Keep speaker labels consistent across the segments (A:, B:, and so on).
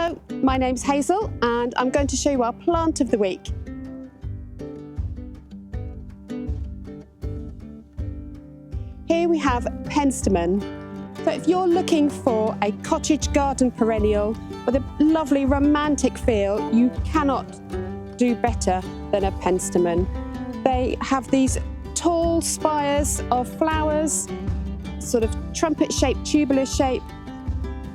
A: Hello, my name's Hazel and I'm going to show you our plant of the week. Here we have Penstemon. So if you're looking for a cottage garden perennial with a lovely romantic feel, you cannot do better than a Penstemon. They have these tall spires of flowers, sort of trumpet-shaped, tubular shape,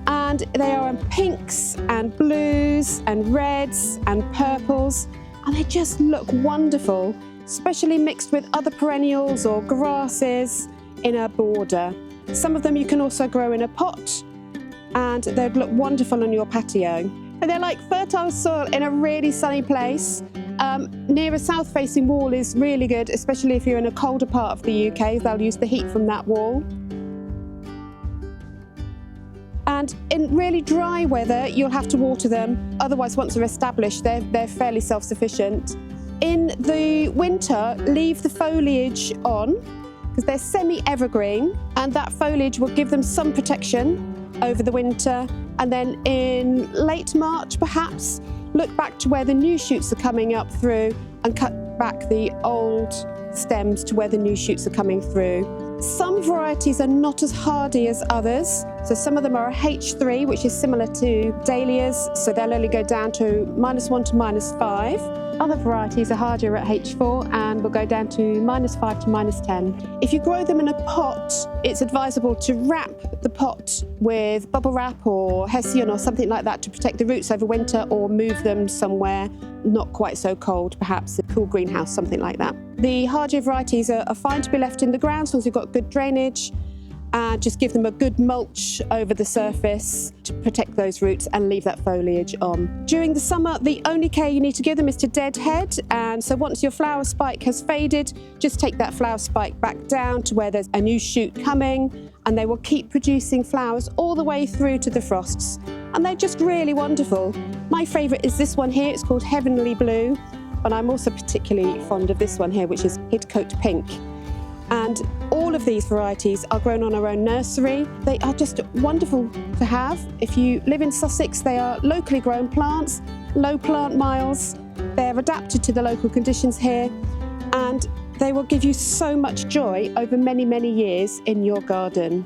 A: and they are in pinks and blues and reds and purples, and they just look wonderful, especially mixed with other perennials or grasses in a border. Some of them you can also grow in a pot, and they'd look wonderful on your patio. And they're like fertile soil in a really sunny place. Near a south-facing wall is really good, especially if you're in a colder part of the UK. They'll use the heat from that wall. And in really dry weather, you'll have to water them. Otherwise, once they're established, they're fairly self-sufficient. In the winter, leave the foliage on because they're semi-evergreen, and that foliage will give them some protection over the winter. And then in late March, perhaps, look back to where the new shoots are coming up through and cut back the old stems to where the new shoots are coming through. Some varieties are not as hardy as others. So some of them are a H3, which is similar to dahlias, so they'll only go down to -1 to -5. Other varieties are hardier at H4 and will go down to -5 to -10. If you grow them in a pot, it's advisable to wrap the pot with bubble wrap or hessian or something like that to protect the roots over winter, or move them somewhere not quite so cold, perhaps a cool greenhouse, something like that. The hardier varieties are fine to be left in the ground as long as you've got good drainage. Just give them a good mulch over the surface to protect those roots and leave that foliage on. During the summer, the only care you need to give them is to deadhead. And so once your flower spike has faded, just take that flower spike back down to where there's a new shoot coming, and they will keep producing flowers all the way through to the frosts. And they're just really wonderful. My favourite is this one here. It's called Heavenly Blue, but I'm also particularly fond of this one here, which is Hidcote Pink. And all of these varieties are grown on our own nursery. They are just wonderful to have. If you live in Sussex, they are locally grown plants, low plant miles. They're adapted to the local conditions here, and they will give you so much joy over many, many years in your garden.